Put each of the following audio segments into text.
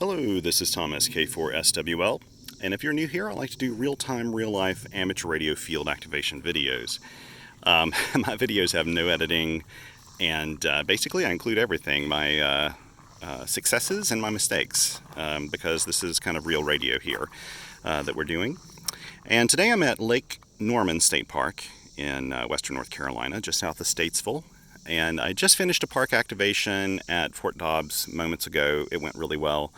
Hello, this is Thomas, K4SWL, and if you're new here, I like to do real-time, real-life amateur radio field activation videos. My videos have no editing, and basically I include everything, my successes and my mistakes, because this is kind of real radio here that we're doing. And today I'm at Lake Norman State Park in western North Carolina, just south of Statesville. And I just finished a park activation at Fort Dobbs moments ago. It went really well.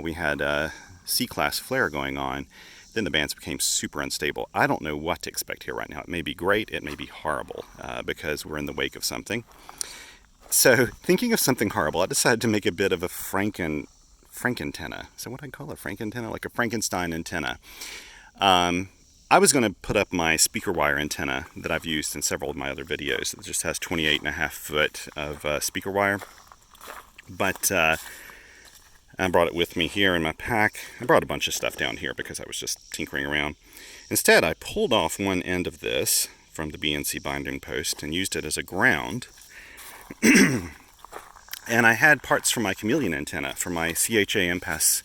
We had a C-class flare going on. Then the bands became super unstable. I don't know what to expect here right now. It may be great, it may be horrible, because we're in the wake of something. So, thinking of something horrible, I decided to make a bit of a Frankentenna. So what do I call it? Frankentenna? Like a Frankenstein antenna. I was going to put up my speaker wire antenna that I've used in several of my other videos. It just has 28.5 foot of speaker wire. But I brought it with me here in my pack. I brought a bunch of stuff down here because I was just tinkering around. Instead, I pulled off one end of this from the BNC binding post and used it as a ground. And I had parts from my chameleon antenna, from my CHA MPAS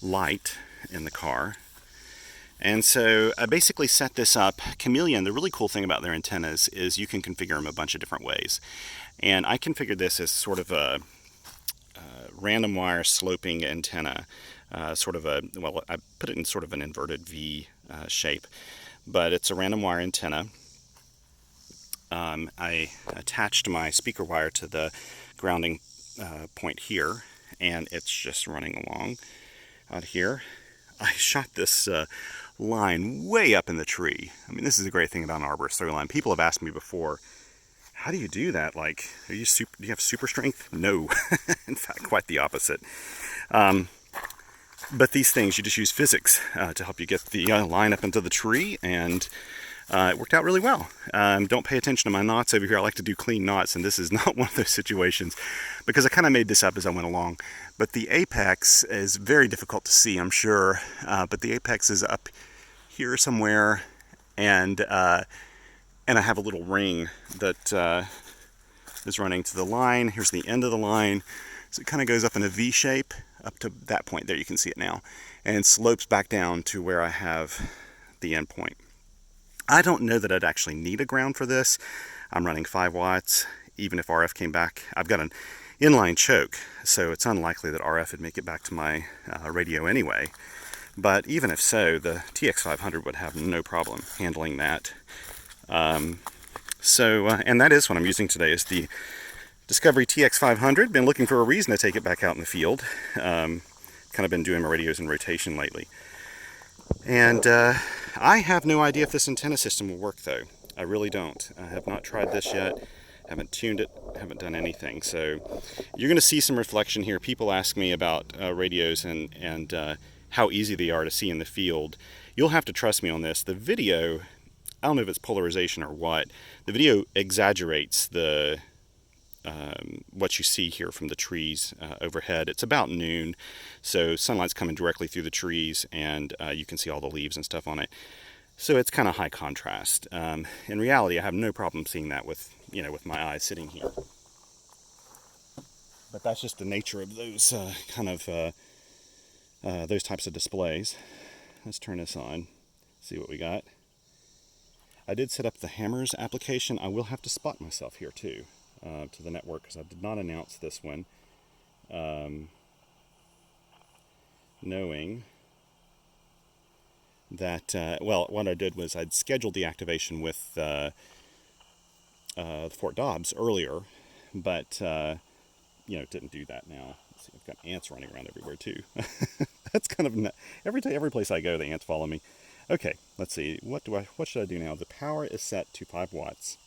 Lite in the car. And so I basically set this up. Chameleon, the really cool thing about their antennas is you can configure them a bunch of different ways. And I configured this as sort of a random wire sloping antenna, I put it in sort of an inverted V shape, but it's a random wire antenna. I attached my speaker wire to the grounding point here, and it's just running along out here. I shot this line way up in the tree. I mean, this is a great thing about an arborist throw line. People have asked me before, how do you do that? Like, do you have super strength? No. In fact, quite the opposite. But these things, you just use physics to help you get the line up into the tree, and it worked out really well. Don't pay attention to my knots over here. I like to do clean knots, and this is not one of those situations because I kind of made this up as I went along. But the apex is very difficult to see, I'm sure. But the apex is up here somewhere, and I have a little ring that is running to the line. Here's the end of the line. So it kind of goes up in a V shape up to that point there. You can see it now, and slopes back down to where I have the end point. I don't know that I'd actually need a ground for this. I'm running 5 watts. Even if RF came back, I've got an inline choke, so it's unlikely that RF would make it back to my radio anyway. But even if so, the TX-500 would have no problem handling that. And that is what I'm using today, is the Discovery TX-500. Been looking for a reason to take it back out in the field. Kind of been doing my radios in rotation lately. And I have no idea if this antenna system will work, though. I really don't. I have not tried this yet. Haven't tuned it, haven't done anything. So you're going to see some reflection here. People ask me about radios and how easy they are to see in the field. You'll have to trust me on this. The video, I don't know if it's polarization or what, the video exaggerates the what you see here from the trees overhead. It's about noon, so sunlight's coming directly through the trees, and you can see all the leaves and stuff on it. So it's kind of high contrast. In reality, I have no problem seeing that with my eyes sitting here. But that's just the nature of those those types of displays. Let's turn this on, see what we got. I did set up the hammers application. I will have to spot myself here too to the network because I did not announce this one. Knowing that, what I did was I'd scheduled the activation with Fort Dobbs earlier, but didn't do that now. Let's see, I've got ants running around everywhere too. That's kind of every place I go, the ants follow me. Okay, let's see. What should I do now? The power is set to 5 watts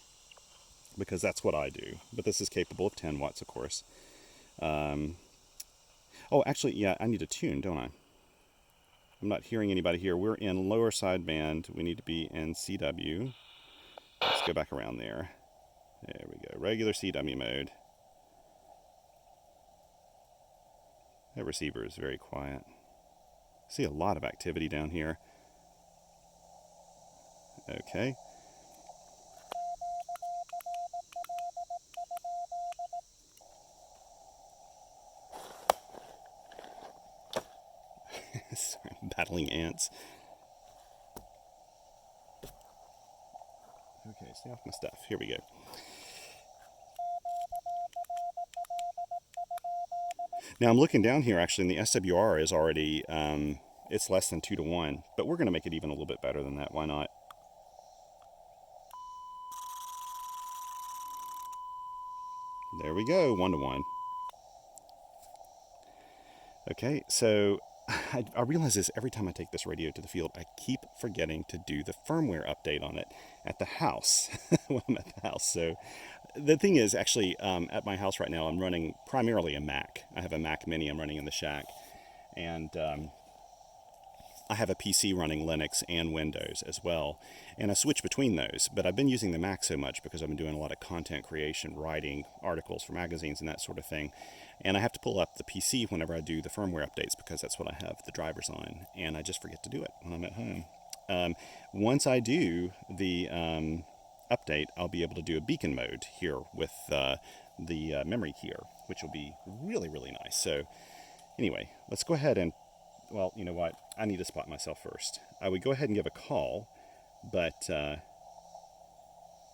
because that's what I do. But this is capable of 10 watts, of course. Oh, actually, yeah, I need to tune, don't I? I'm not hearing anybody here. We're in lower sideband. We need to be in CW. Let's go back around there. There we go. Regular CW mode. That receiver is very quiet. I see a lot of activity down here. Okay. battling ants. Okay, stay off my stuff. Here we go. Now I'm looking down here, actually, and the SWR is already, it's less than 2 to 1, but we're going to make it even a little bit better than that. Why not? There we go, 1 to 1. Okay, so I realize this every time I take this radio to the field. I keep forgetting to do the firmware update on it at the house when I'm at the house. So the thing is, actually, at my house right now, I'm running primarily a Mac. I have a Mac Mini I'm running in the shack, and I have a PC running Linux and Windows as well, and I switch between those. But I've been using the Mac so much because I've been doing a lot of content creation, writing articles for magazines and that sort of thing. And I have to pull up the PC whenever I do the firmware updates because that's what I have the drivers on, and I just forget to do it when I'm at home. Once I do the update, I'll be able to do a beacon mode here with the memory keyer, which will be really, really nice. So anyway, let's go ahead and, well, you know what? I need to spot myself first. I would go ahead and give a call, but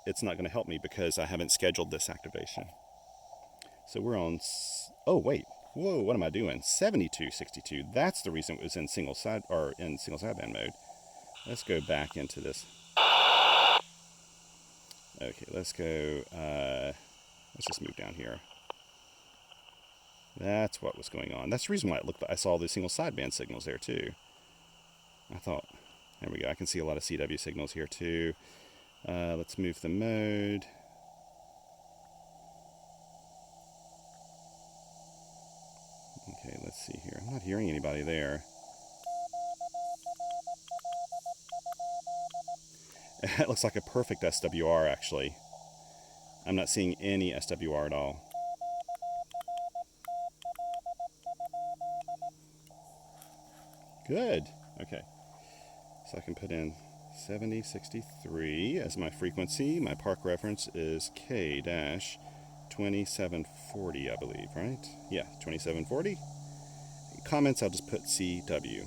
it's not going to help me because I haven't scheduled this activation. So we're on, oh wait, whoa, what am I doing? 7262. That's the reason it was in single sideband mode. Let's go back into this. Okay, let's go, let's just move down here. That's what was going on. That's the reason why it looked like I saw the single sideband signals there too. I thought, there we go. I can see a lot of CW signals here too. Let's move the mode. Okay, let's see here. I'm not hearing anybody there. It looks like a perfect SWR, actually. I'm not seeing any SWR at all. Good. Okay. So I can put in 7063 as my frequency. My park reference is K-2740, I believe, right? Yeah, 2740. Comments, I'll just put CW.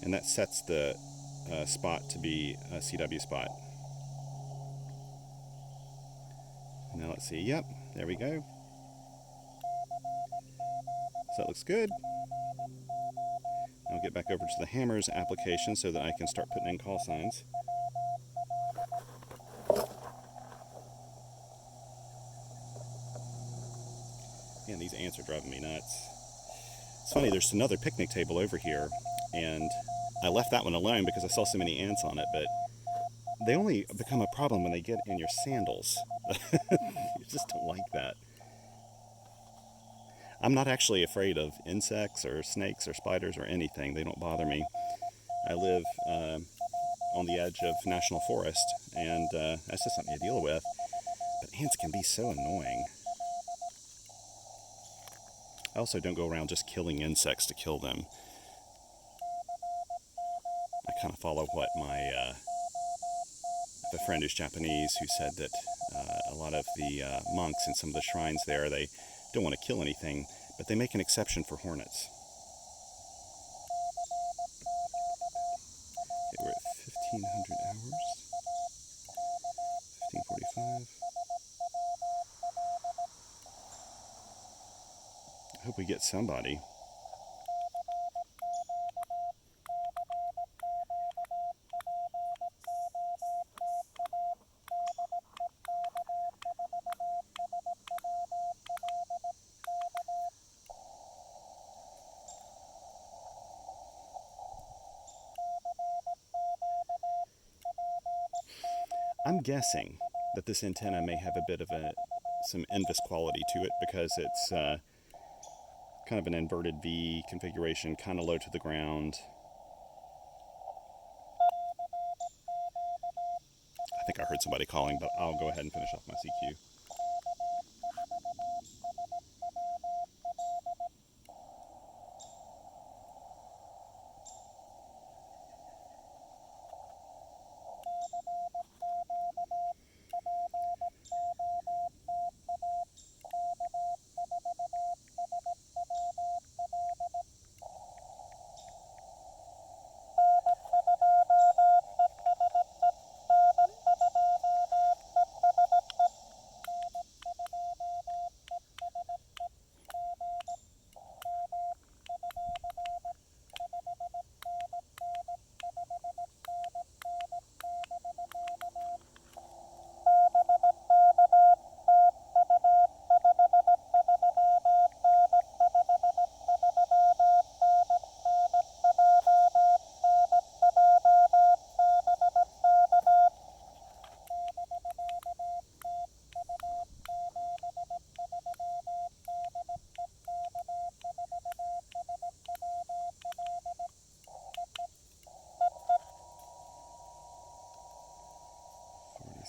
And that sets the spot to be a CW spot. Now let's see. Yep, there we go. So that looks good. I'll get back over to the Hammers application so that I can start putting in call signs. Man, these ants are driving me nuts. It's funny, there's another picnic table over here, and I left that one alone because I saw so many ants on it, but they only become a problem when they get in your sandals. You just don't like that. I'm not actually afraid of insects or snakes or spiders or anything. They don't bother me. I live on the edge of national forest, and that's just something to deal with. But ants can be so annoying. I also don't go around just killing insects to kill them. I kind of follow what my the friend who's Japanese, who said that a lot of the monks in some of the shrines there, they don't want to kill anything, but they make an exception for hornets. Okay, we're at 1500 hours. 1545. I hope we get somebody. I'm guessing that this antenna may have a bit of some NVIS quality to it because it's kind of an inverted V configuration, kind of low to the ground. I think I heard somebody calling, but I'll go ahead and finish off my CQ.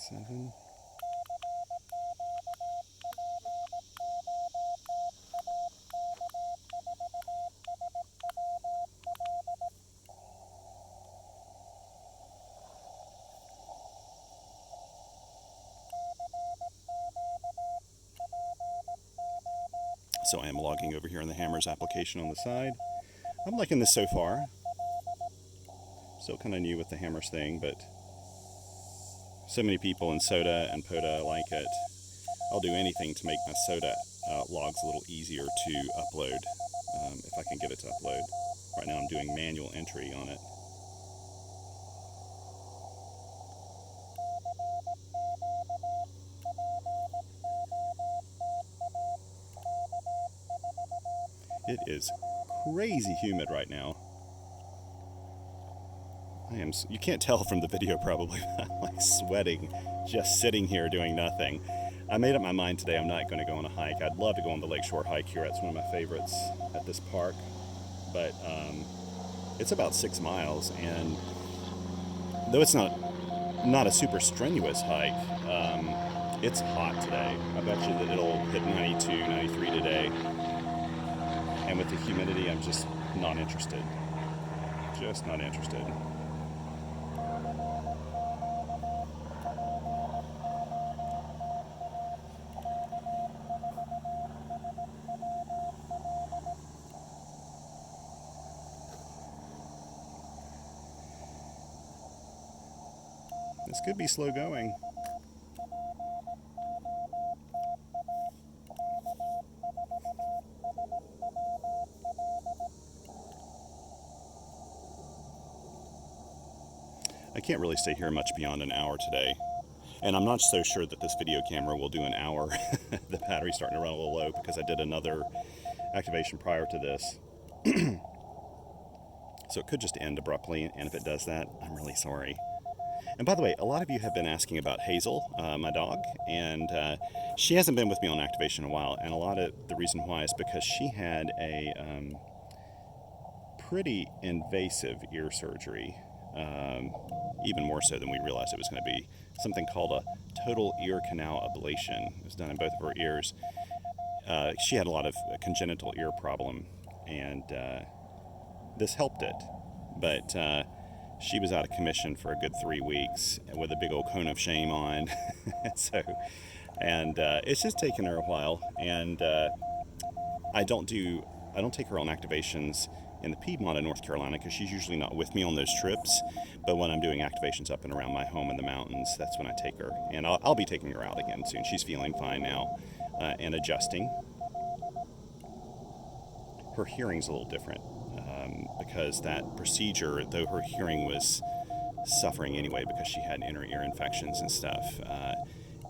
7. So I am logging over here in the hammers application on the side. I'm liking this so far. Still kind of new with the hammers thing, but so many people in SOTA and POTA like it. I'll do anything to make my SOTA logs a little easier to upload, if I can get it to upload. Right now I'm doing manual entry on it. It is crazy humid right now. You can't tell from the video probably, but I'm like sweating just sitting here doing nothing. I made up my mind today I'm not going to go on a hike. I'd love to go on the Lakeshore hike here. It's one of my favorites at this park. But it's about 6 miles, and though it's not a super strenuous hike, it's hot today. I bet you that it'll hit 92, 93 today. And with the humidity, I'm just not interested. Just not interested. This could be slow going. I can't really stay here much beyond an hour today. And I'm not so sure that this video camera will do an hour. The battery's starting to run a little low because I did another activation prior to this. So it could just end abruptly, and if it does that, I'm really sorry. And by the way, a lot of you have been asking about Hazel, my dog, and she hasn't been with me on activation in a while, and a lot of the reason why is because she had a pretty invasive ear surgery, even more so than we realized it was going to be, something called a total ear canal ablation. It was done in both of her ears. She had a lot of congenital ear problem, and this helped it, but she was out of commission for a good 3 weeks with a big old cone of shame on. It's just taken her a while, and I don't take her on activations in the Piedmont of North Carolina because she's usually not with me on those trips. But when I'm doing activations up and around my home in the mountains, that's when I take her, and I'll be taking her out again soon. She's feeling fine now and adjusting. Her hearing's a little different. Because that procedure, though her hearing was suffering anyway because she had inner ear infections and stuff,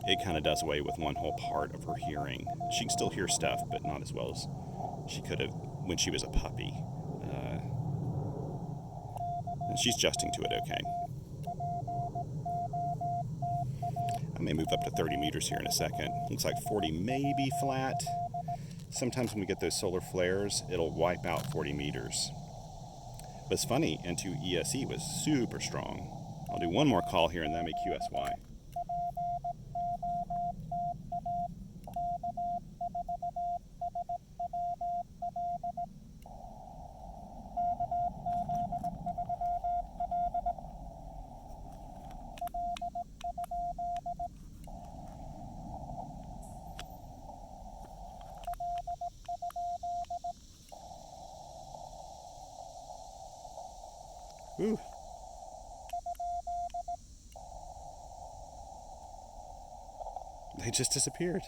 it kind of does away with one whole part of her hearing. She can still hear stuff, but not as well as she could have when she was a puppy. And she's adjusting to it okay. I may move up to 30 meters here in a second. Looks like 40 may be flat. Sometimes when we get those solar flares, it'll wipe out 40 meters. But it's funny, N2 ESE was super strong. I'll do one more call here and then make QSY. Ooh. They just disappeared.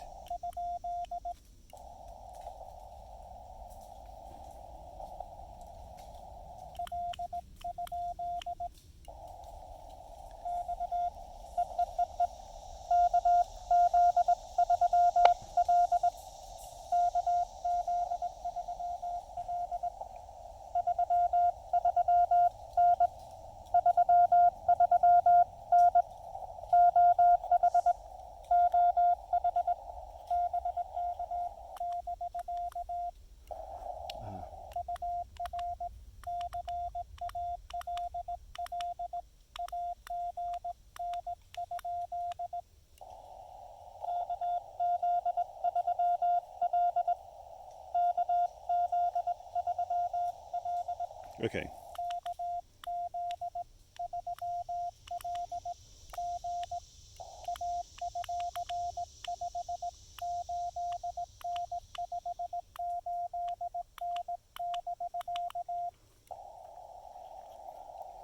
Okay.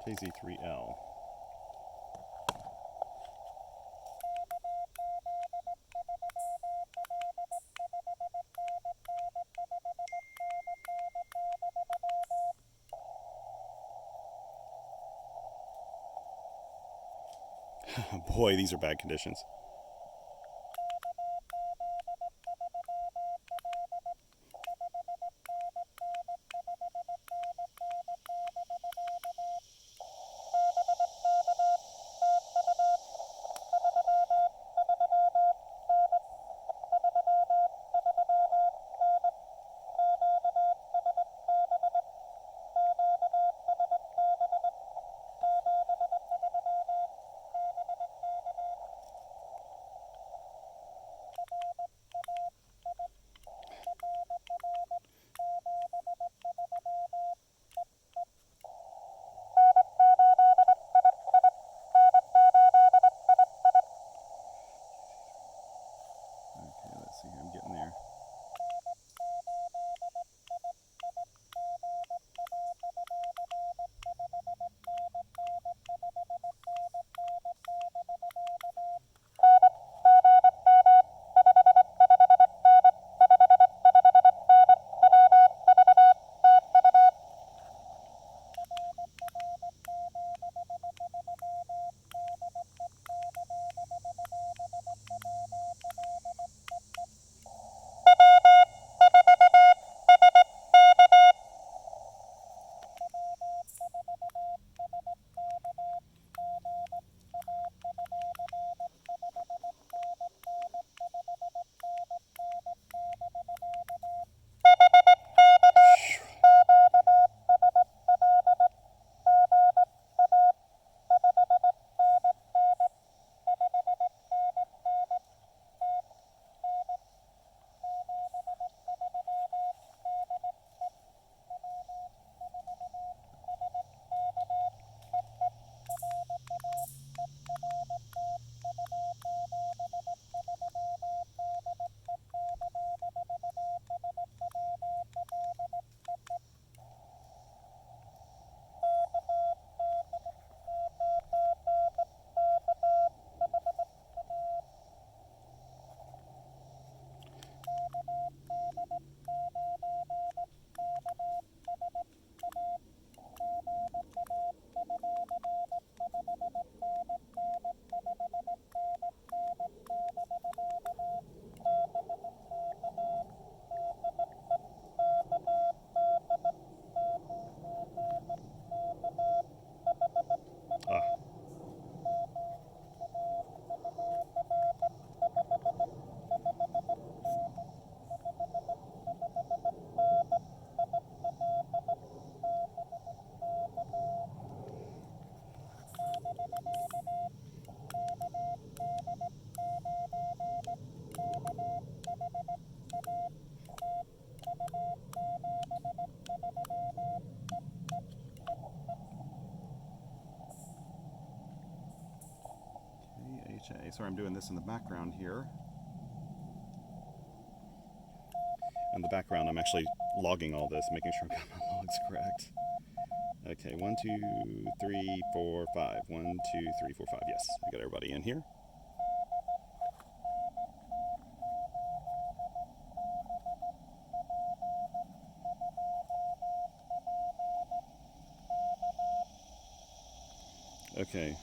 KZ3L. Boy, these are bad conditions. Okay, let's see here. I'm getting there. Ah. CHA. Sorry, I'm doing this in the background here. In the background, I'm actually logging all this, making sure I've got my logs correct. Okay, 1, 2, 3, 4, 5. 1, 2, 3, 4, 5. Yes, I got everybody in here. Okay.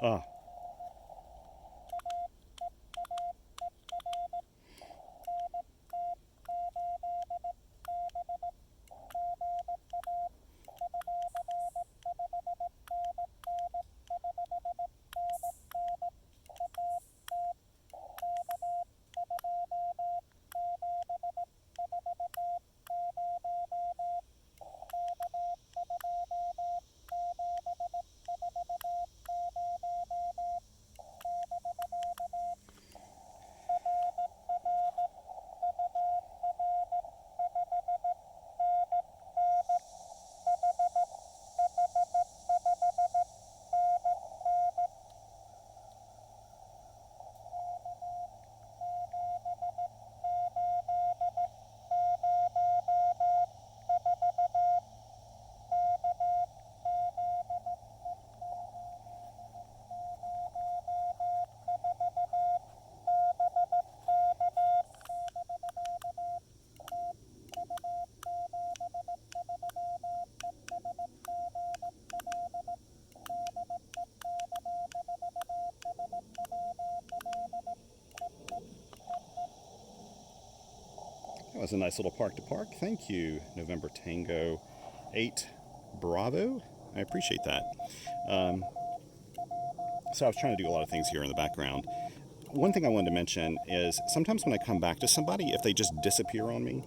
Ah. was a nice little park to park. Thank you, November Tango 8 Bravo. I appreciate that. So I was trying to do a lot of things here in the background. One thing I wanted to mention is sometimes when I come back to somebody, if they just disappear on me,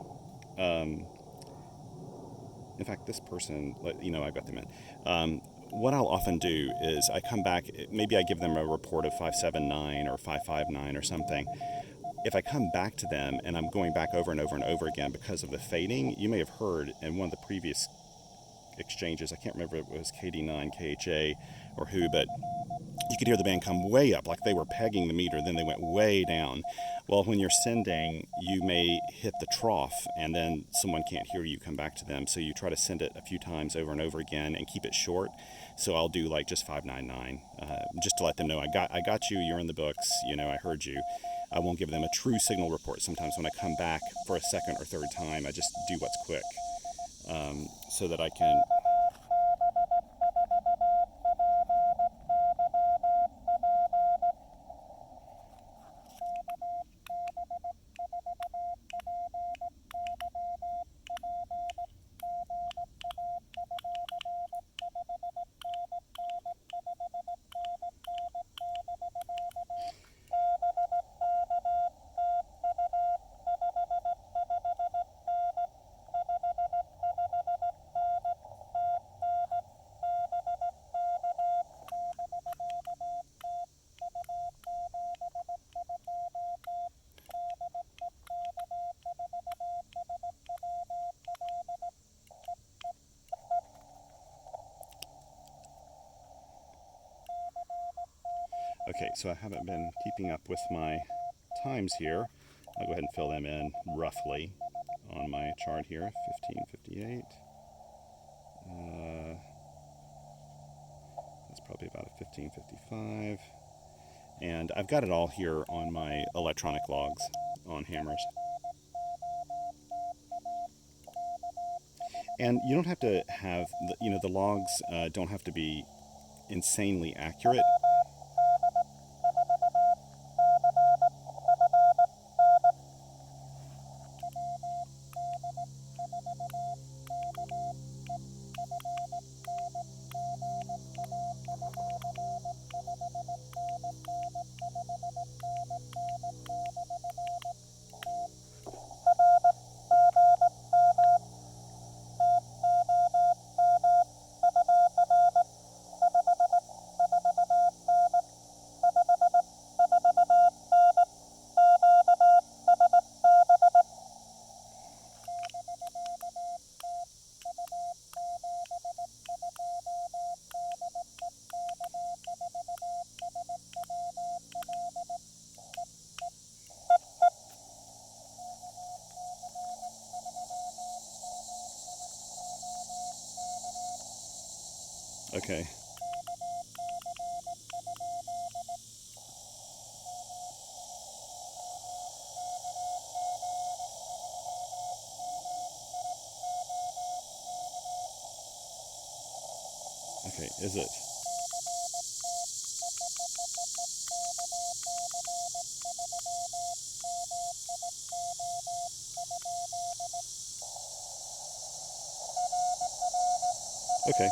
in fact, this person, I got them in. What I'll often do is I come back, maybe I give them a report of 579 or 559 or something. If I come back to them and I'm going back over and over and over again because of the fading, you may have heard in one of the previous exchanges, I can't remember if it was KD9, KHA, or who, but you could hear the band come way up, like they were pegging the meter, then they went way down. Well, when you're sending, you may hit the trough, and then someone can't hear you come back to them, so you try to send it a few times over and over again and keep it short. So I'll do like just 599, just to let them know I got you, you're in the books, I heard you. I won't give them a true signal report. Sometimes when I come back for a second or third time, I just do what's quick, so that I can... Okay, so I haven't been keeping up with my times here. I'll go ahead and fill them in roughly on my chart here. 15:58. That's probably about a 15:55. And I've got it all here on my electronic logs on hammers. And you don't have to have, the logs don't have to be insanely accurate. Okay. Okay, is it? Okay.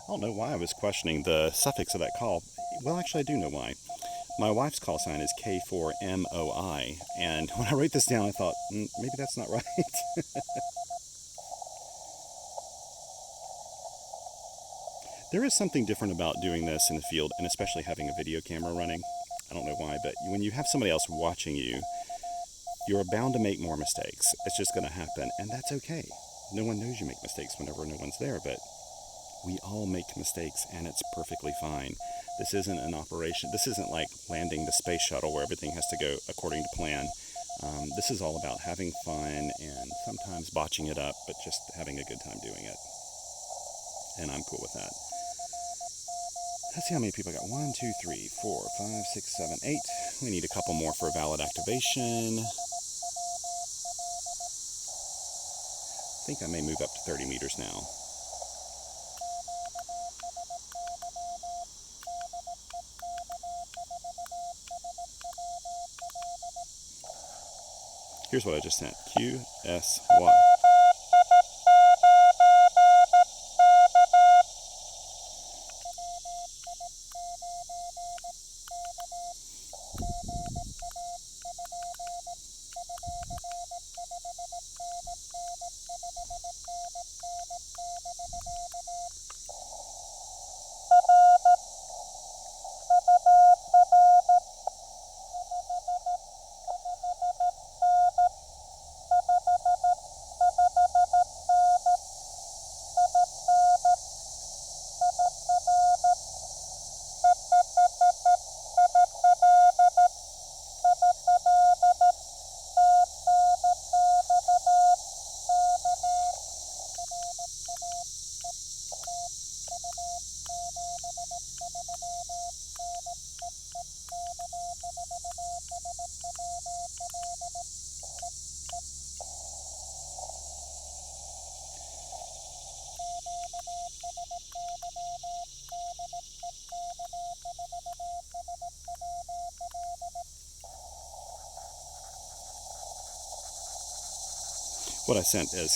I don't know why I was questioning the suffix of that call. Well, actually, I do know why. My wife's call sign is K4MOI, and when I wrote this down, I thought, maybe that's not right. There is something different about doing this in the field, and especially having a video camera running. I don't know why, but when you have somebody else watching you, you're bound to make more mistakes. It's just going to happen, and that's okay. No one knows you make mistakes whenever no one's there, but we all make mistakes, and it's perfectly fine. This isn't an operation. This isn't like landing the space shuttle where everything has to go according to plan. This is all about having fun and sometimes botching it up, but just having a good time doing it. and I'm cool with that. Let's see how many people I got. 1, 2, 3, 4, 5, 6, 7, 8. We need a couple more for a valid activation. I think I may move up to 30 meters now. Here's what I just sent. QSY. What I sent is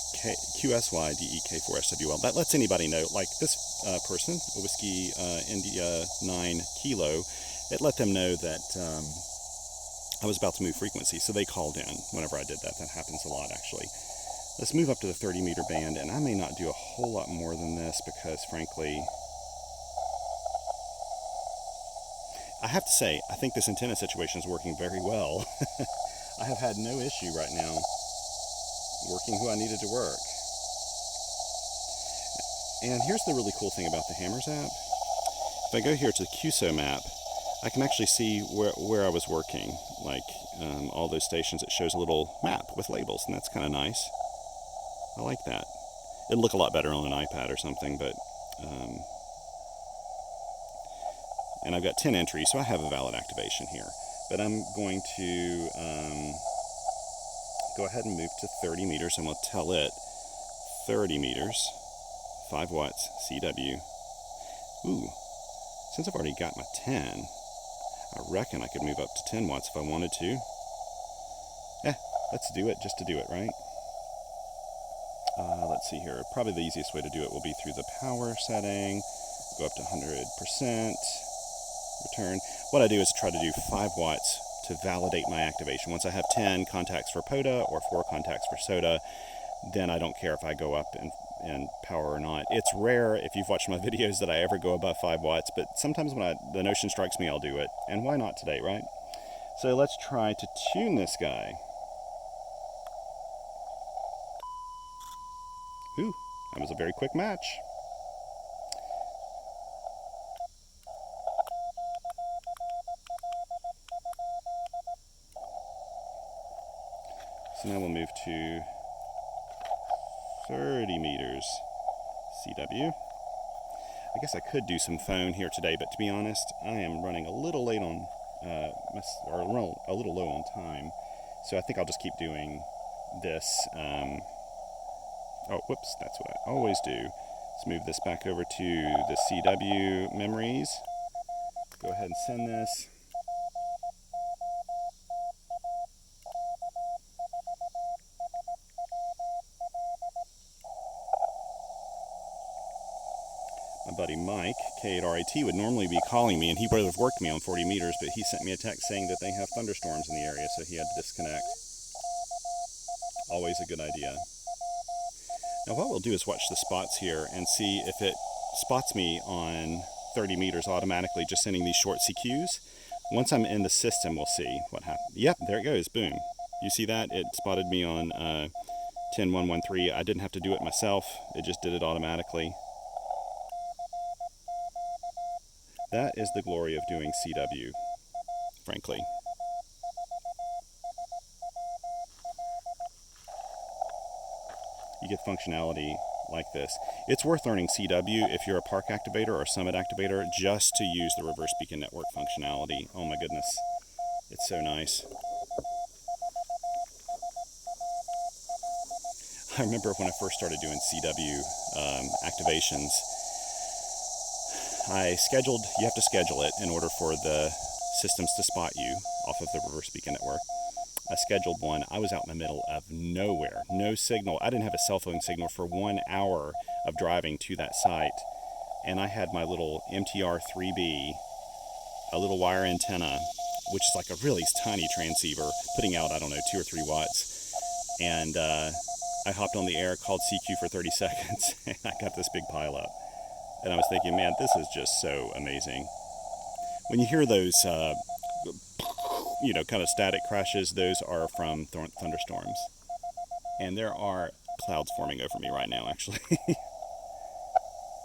QSYDEK4SWL. That lets anybody know, like this person, Whiskey India 9 Kilo, it let them know that I was about to move frequency, so they called in whenever I did that. That happens a lot, actually. Let's move up to the 30-meter band, and I may not do a whole lot more than this because, frankly, I have to say, I think this antenna situation is working very well. I have had no issue right now working who I needed to work. And here's the really cool thing about the Hammers app. If I go here to the QSO map, I can actually see where I was working, like all those stations. It shows a little map with labels, and that's kind of nice. I like that. It'd look a lot better on an iPad or something, but and I've got 10 entries, so I have a valid activation here. But I'm going to go ahead and move to 30 meters, and we'll tell it 30 meters, 5 watts, CW. Ooh, since I've already got my 10, I reckon I could move up to 10 watts if I wanted to. Let's do it just to do it, right? Let's see here. Probably the easiest way to do it will be through the power setting. Go up to 100%. Return. What I do is try to do 5 watts to validate my activation. Once I have 10 contacts for POTA or 4 contacts for SOTA, then I don't care if I go up in power or not. It's rare, if you've watched my videos, that I ever go above 5 watts, but sometimes when the notion strikes me, I'll do it. And why not today, right? So let's try to tune this guy. Ooh, that was a very quick match. So now we'll move to 30 meters CW. I guess I could do some phone here today, but to be honest, I am running a little late on, or a little low on time. So I think I'll just keep doing this. Oh, whoops, that's what I always do. Let's move this back over to the CW memories. Go ahead and send this. My buddy Mike, K8RIT, would normally be calling me, and he would have worked me on 40 meters, but he sent me a text saying that they have thunderstorms in the area, so he had to disconnect. Always a good idea. Now what we'll do is watch the spots here and see if it spots me on 30 meters automatically, just sending these short CQs. Once I'm in the system, we'll see what happens. Yep, there it goes, boom. You see that? It spotted me on 10.113. I didn't have to do it myself, it just did it automatically. That is the glory of doing CW, frankly. You get functionality like this. It's worth learning CW if you're a park activator or a summit activator, just to use the reverse beacon network functionality. Oh my goodness, it's so nice. I remember when I first started doing CW activations, you have to schedule it in order for the systems to spot you off of the reverse beacon network. I scheduled one. I was out in the middle of nowhere, no signal. I didn't have a cell phone signal for 1 hour of driving to that site. And I had my little MTR-3B, a little wire antenna, which is like a really tiny transceiver, putting out, I don't know, 2 or 3 watts. And I hopped on the air, called CQ for 30 seconds, and I got this big pile up. And I was thinking, man, this is just so amazing. When you hear those, kind of static crashes, those are from thunderstorms. And there are clouds forming over me right now, actually.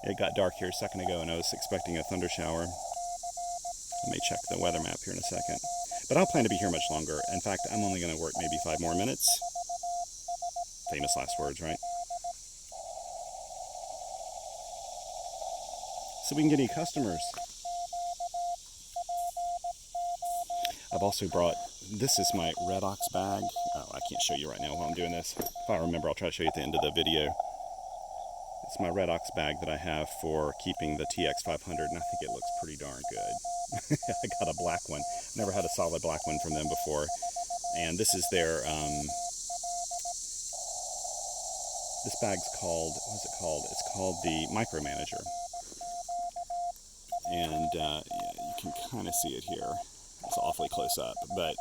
It got dark here a second ago, and I was expecting a thunder shower. Let me check the weather map here in a second. But I don't plan to be here much longer. In fact, I'm only going to work maybe 5 more minutes. Famous last words, right? So we can get any customers. I've also brought, this is my redox bag. Oh, I can't show you right now while I'm doing this. If I remember, I'll try to show you at the end of the video. It's my redox bag that I have for keeping the TX-500, and I think it looks pretty darn good. I got a black one. Never had a solid black one from them before. And this is their, this bag's called, what is it called? It's called the Micromanager. And yeah, you can kind of see it here. It's awfully close up, but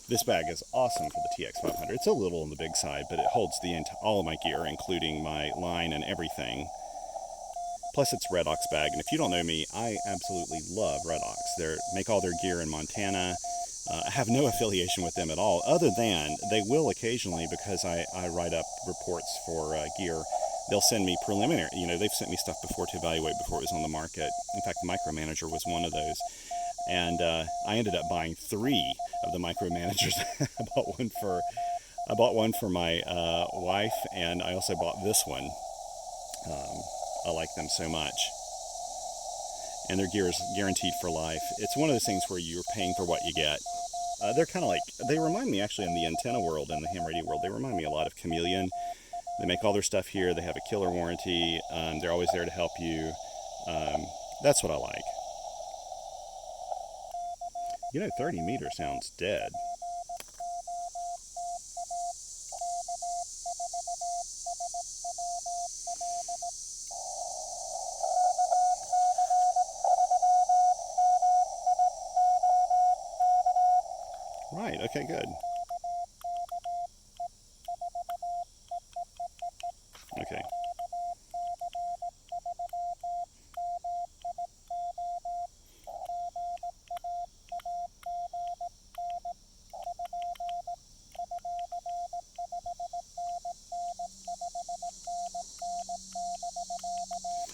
this bag is awesome for the TX-500. It's a little on the big side, but it holds all of my gear, including my line and everything. Plus it's redox bag, and if you don't know me, I absolutely love redox. They make all their gear in Montana. I have no affiliation with them at all, other than they will occasionally, because I write up reports for gear. They'll send me preliminary, they've sent me stuff before to evaluate before it was on the market. In fact, the Micromanager was one of those. And I ended up buying 3 of the Micromanagers. I bought one for my wife, and I also bought this one. I like them so much. And their gear is guaranteed for life. It's one of those things where you're paying for what you get. They're kind of like, they remind me actually in the antenna world, in the ham radio world, they remind me a lot of Chameleon. They make all their stuff here. They have a killer warranty. They're always there to help you. That's what I like. 30 meters sounds dead. Right, okay, good. Okay.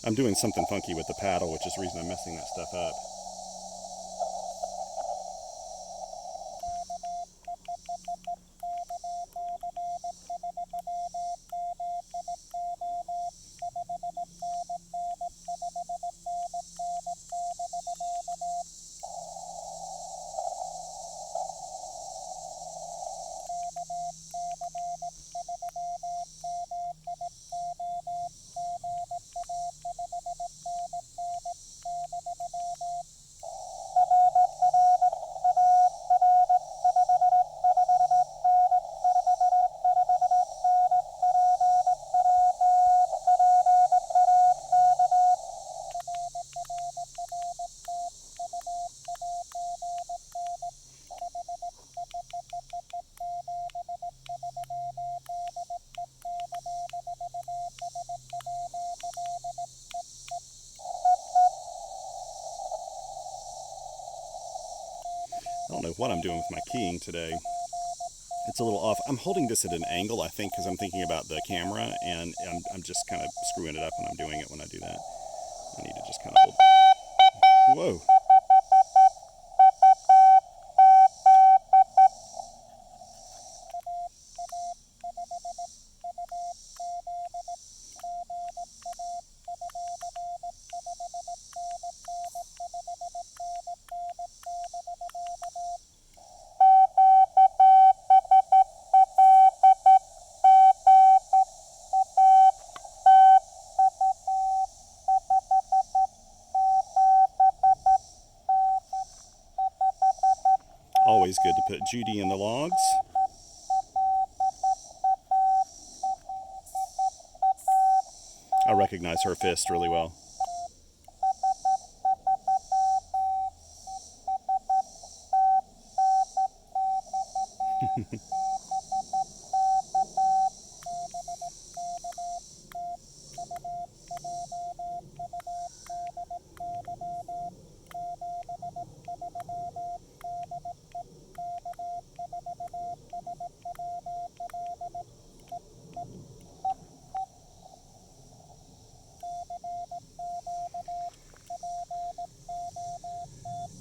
I'm doing something funky with the paddle, which is the reason I'm messing that stuff up. I don't know what I'm doing with my keying today. It's a little off. I'm holding this at an angle, I think, because I'm thinking about the camera, and I'm just kind of screwing it up when I'm doing it when I do that. I need to just kind of hold. Whoa. Always good to put Judy in the logs. I recognize her fist really well.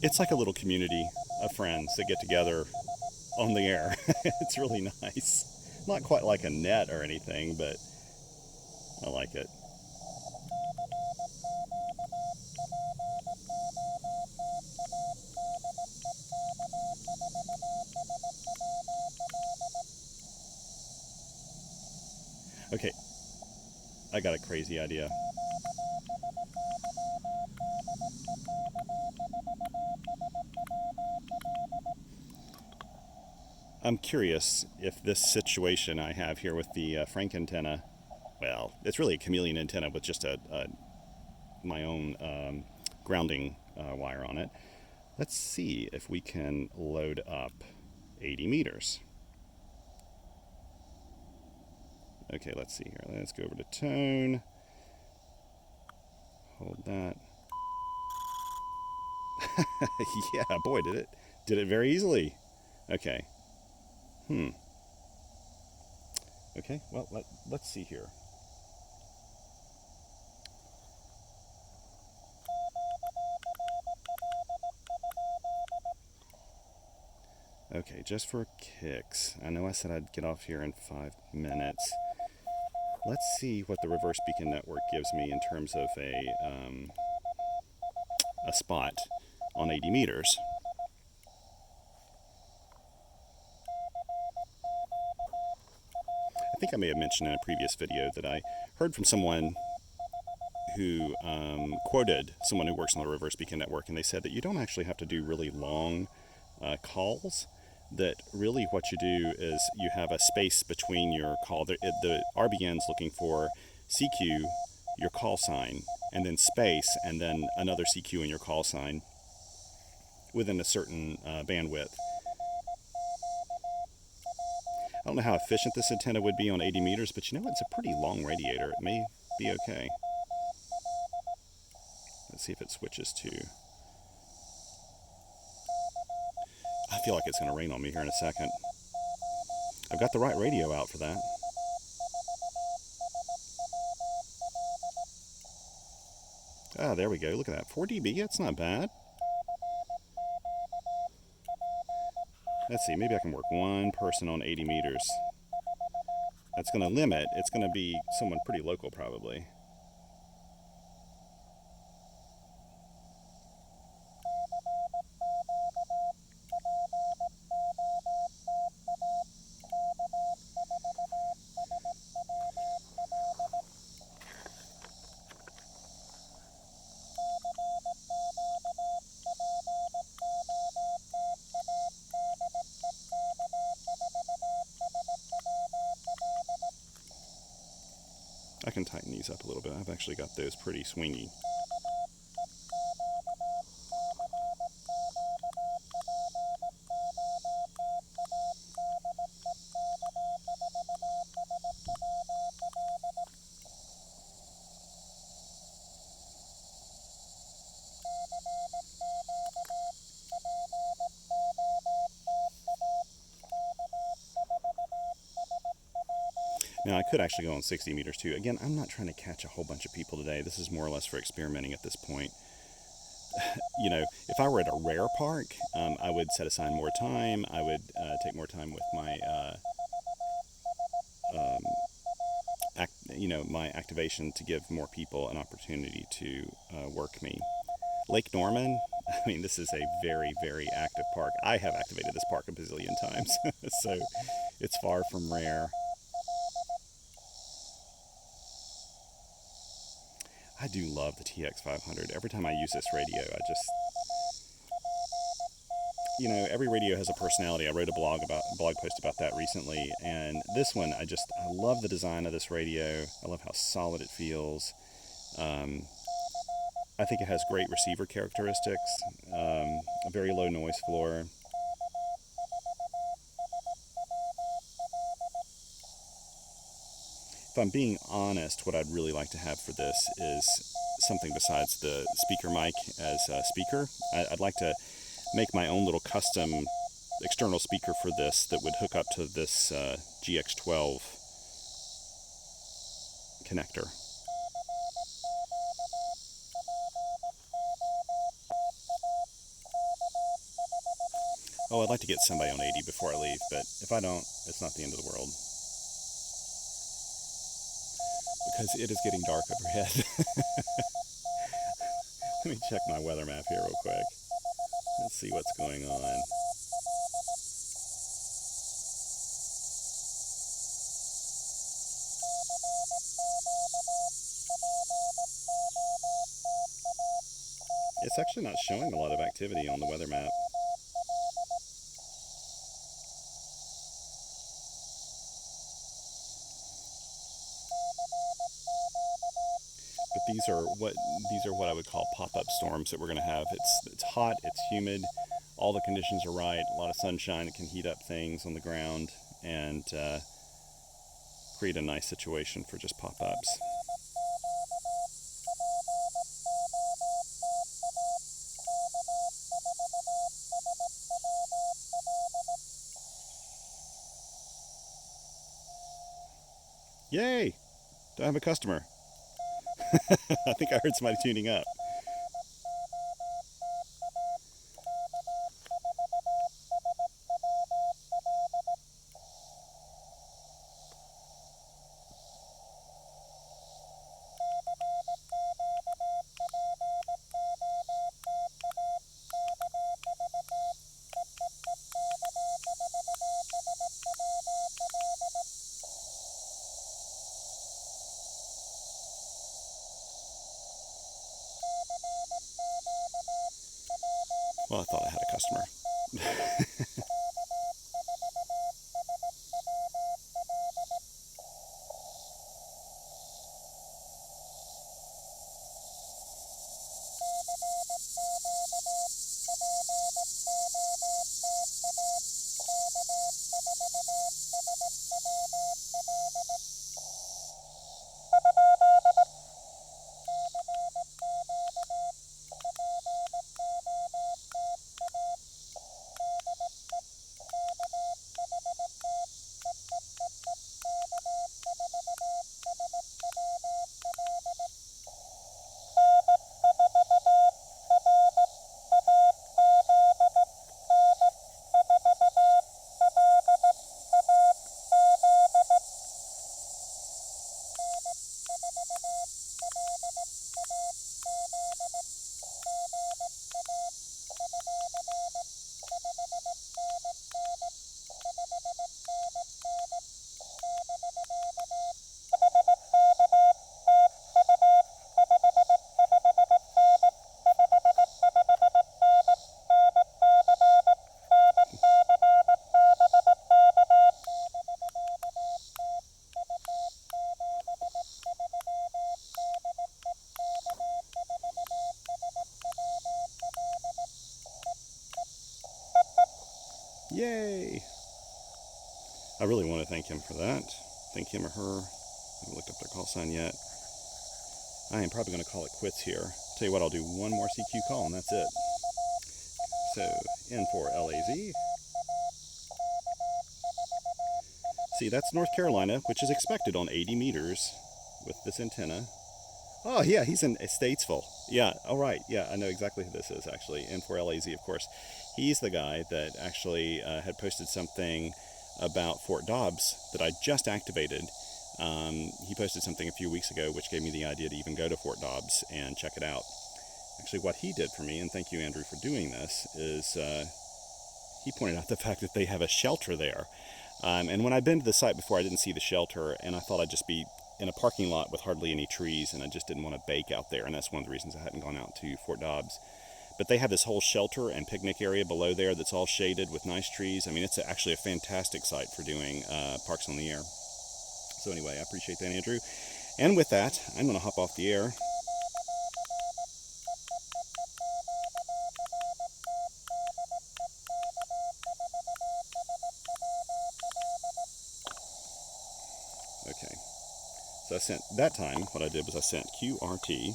It's like a little community of friends that get together on the air. It's really nice. Not quite like a net or anything, but I like it. Okay, I got a crazy idea. I'm curious if this situation I have here with the Frank antenna, well, it's really a chameleon antenna with just my own grounding wire on it. Let's see if we can load up 80 meters. Okay, let's see here. Let's go over to tone. Hold that. Yeah, boy, did it very easily. Okay. Okay, well, let's see here. Okay, just for kicks. I know I said I'd get off here in 5 minutes. Let's see what the reverse beacon network gives me in terms of a spot on 80 meters. I think I may have mentioned in a previous video that I heard from someone who quoted someone who works on the reverse beacon network, and they said that you don't actually have to do really long calls. That really what you do is you have a space between your call. The RBN's looking for CQ, your call sign, and then space, and then another CQ in your call sign within a certain bandwidth. I don't know how efficient this antenna would be on 80 meters, but you know, it's a pretty long radiator. It may be okay. Let's see if it switches to... I feel like it's going to rain on me here in a second. I've got the right radio out for that. Ah, there we go. Look at that. 4 dB. It's not bad. Let's see. Maybe I can work one person on 80 meters. That's going to limit. It's going to be someone pretty local, probably. I can tighten these up a little bit. I've actually got those pretty swingy. Now, I could actually go on 60 meters too. Again, I'm not trying to catch a whole bunch of people today. This is more or less for experimenting at this point. You know, if I were at a rare park, I would set aside more time. I would take more time with my, my activation to give more people an opportunity to work me. Lake Norman, I mean, this is a very, very active park. I have activated this park a bazillion times, so it's far from rare. I do love the TX-500. Every time I use this radio, I just you know, every radio has a personality. I wrote a blog post about that recently, and this one, I love the design of this radio. I love how solid it feels. I think it has great receiver characteristics, a very low noise floor. If I'm being honest, what I'd really like to have for this is something besides the speaker mic as a speaker. I'd like to make my own little custom external speaker for this that would hook up to this GX12 connector. Oh, I'd like to get somebody on 80 before I leave, but if I don't, it's not the end of the world. Because it is getting dark overhead. Let me check my weather map here real quick. Let's see what's going on. It's actually not showing a lot of activity on the weather map. But these are what I would call pop-up storms that we're going to have. It's hot, it's humid, all the conditions are right, a lot of sunshine. It can heat up things on the ground and create a nice situation for just pop-ups. Yay! Do I have a customer? I think I heard somebody tuning up. Well, I thought I had a customer. Yay! I really want to thank him for that. Thank him or her. I haven't looked up their call sign yet. I am probably going to call it quits here. Tell you what, I'll do one more CQ call and that's it. So, N4LAZ. See, that's North Carolina, which is expected on 80 meters with this antenna. Oh, yeah, he's in Statesville. Yeah, all right. Yeah, I know exactly who this is, actually. N4LAZ, of course. He's the guy that actually had posted something about Fort Dobbs that I just activated. He posted something a few weeks ago, which gave me the idea to even go to Fort Dobbs and check it out. Actually, what he did for me, and thank you, Andrew, for doing this, is he pointed out the fact that they have a shelter there. And when I'd been to the site before, I didn't see the shelter, and I thought I'd just be in a parking lot with hardly any trees, and I just didn't want to bake out there, and that's one of the reasons I hadn't gone out to Fort Dobbs. But they have this whole shelter and picnic area below there that's all shaded with nice trees. I mean, it's actually a fantastic site for doing Parks on the Air. So anyway, I appreciate that, Andrew. And with that, I'm going to hop off the air. Okay, so I sent, that time, what I did was I sent QRT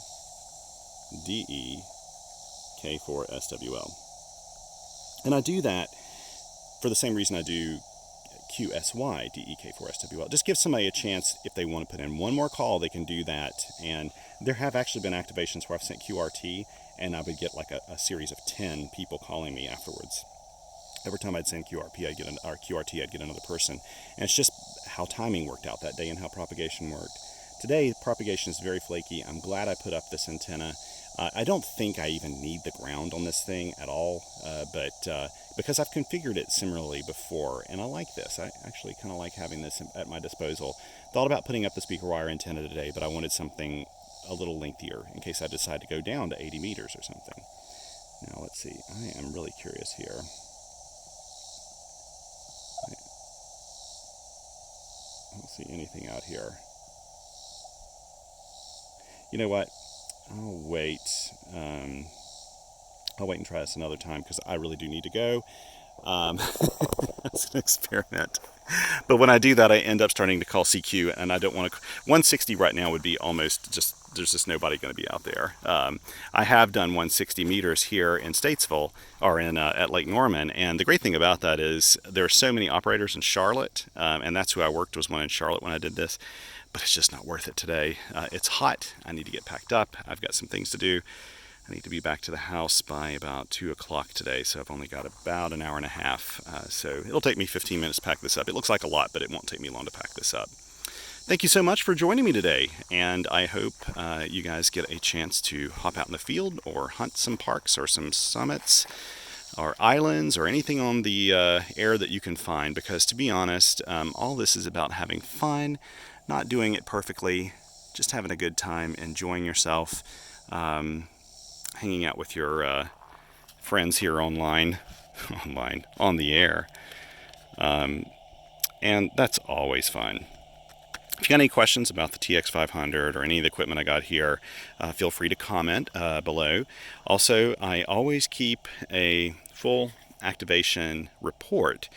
DEK4SWL. And I do that for the same reason I do QSY DEK4SWL. Just give somebody a chance, if they want to put in one more call, they can do that. And there have actually been activations where I've sent QRT and I would get like a series of 10 people calling me afterwards. Every time I'd send QRP, or QRT, I'd get another person. And it's just how timing worked out that day and how propagation worked. Today, propagation is very flaky. I'm glad I put up this antenna. I don't think I even need the ground on this thing at all, but because I've configured it similarly before, and I like this. I actually kind of like having this at my disposal. Thought about putting up the speaker wire antenna today, but I wanted something a little lengthier in case I decide to go down to 80 meters or something. Now, let's see. I am really curious here. I don't see anything out here. You know what? I'll wait. I'll wait and try this another time because I really do need to go. It's an experiment. But when I do that, I end up starting to call CQ, and I don't want to. 160 right now would be almost just, there's just nobody going to be out there. I have done 160 meters here in Statesville, or in at Lake Norman, and the great thing about that is there are so many operators in Charlotte, and that's who I worked, was one in Charlotte when I did this. But it's just not worth it today. It's hot. I need to get packed up. I've got some things to do. I need to be back to the house by about 2 o'clock today, so I've only got about an hour and a half. So it'll take me 15 minutes to pack this up. It looks like a lot, but it won't take me long to pack this up. Thank you so much for joining me today, and I hope you guys get a chance to hop out in the field or hunt some parks or some summits or islands or anything on the air that you can find, because to be honest, all this is about having fun, not doing it perfectly, just having a good time, enjoying yourself, hanging out with your friends here on the air. And that's always fun. If you got any questions about the TX-500 or any of the equipment I got here, feel free to comment below. Also, I always keep a full activation report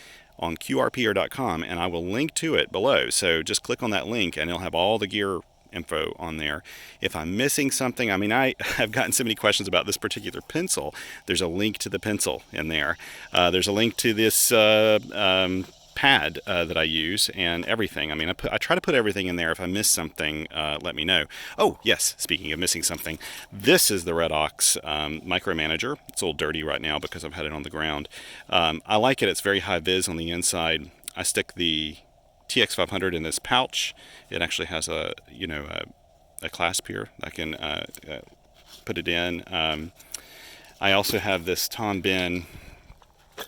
on QRPer.com, and I will link to it below. So just click on that link and it'll have all the gear info on there. If I'm missing something, I mean, I've gotten so many questions about this particular pencil. There's a link to the pencil in there. There's a link to this pad that I use and everything. I mean, I try to put everything in there. If I miss something, let me know. Oh, yes, speaking of missing something, this is the Red Ox Micromanager. It's a little dirty right now because I've had it on the ground. I like it. It's very high vis on the inside. I stick the TX-500 in this pouch. It actually has a clasp here. I can put it in. I also have this Tom Ben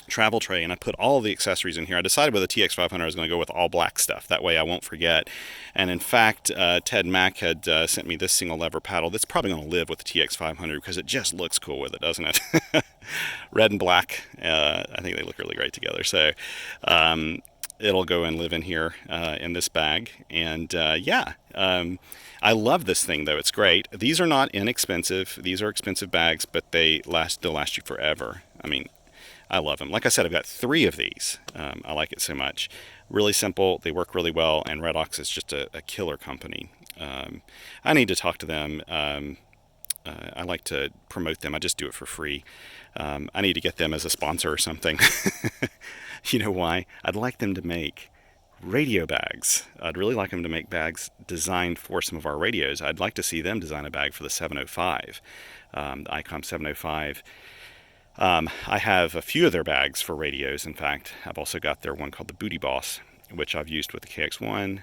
travel tray, and I put all the accessories in here. I decided with the TX-500 I was going to go with all black stuff. That way I won't forget. And in fact, Ted Mack had sent me this single lever paddle that's probably going to live with the TX-500 because it just looks cool with it, doesn't it? Red and black. I think they look really great together. So it'll go and live in here in this bag. And I love this thing, though. It's great. These are not inexpensive. These are expensive bags, but they'll last you forever. I mean, I love them. Like I said, I've got 3 of these. I like it so much. Really simple. They work really well, and Red Ox is just a killer company. I need to talk to them. I like to promote them. I just do it for free. I need to get them as a sponsor or something. You know why? I'd like them to make radio bags. I'd really like them to make bags designed for some of our radios. I'd like to see them design a bag for the 705, the ICOM 705. I have a few of their bags for radios. In fact, I've also got their one called the Booty Boss, which I've used with the KX1,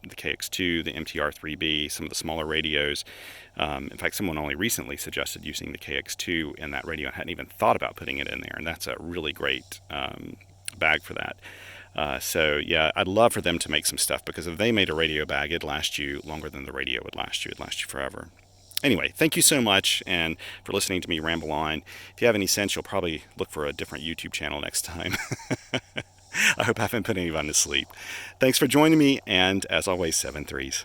the KX2, the MTR3B, some of the smaller radios. In fact, someone only recently suggested using the KX2 in that radio. I hadn't even thought about putting it in there, and that's a really great bag for that. So yeah, I'd love for them to make some stuff, because if they made a radio bag, it'd last you longer than the radio would last you. It'd last you forever. Anyway, thank you so much and for listening to me ramble on. If you have any sense, you'll probably look for a different YouTube channel next time. I hope I haven't put anyone to sleep. Thanks for joining me, and as always, 7 threes.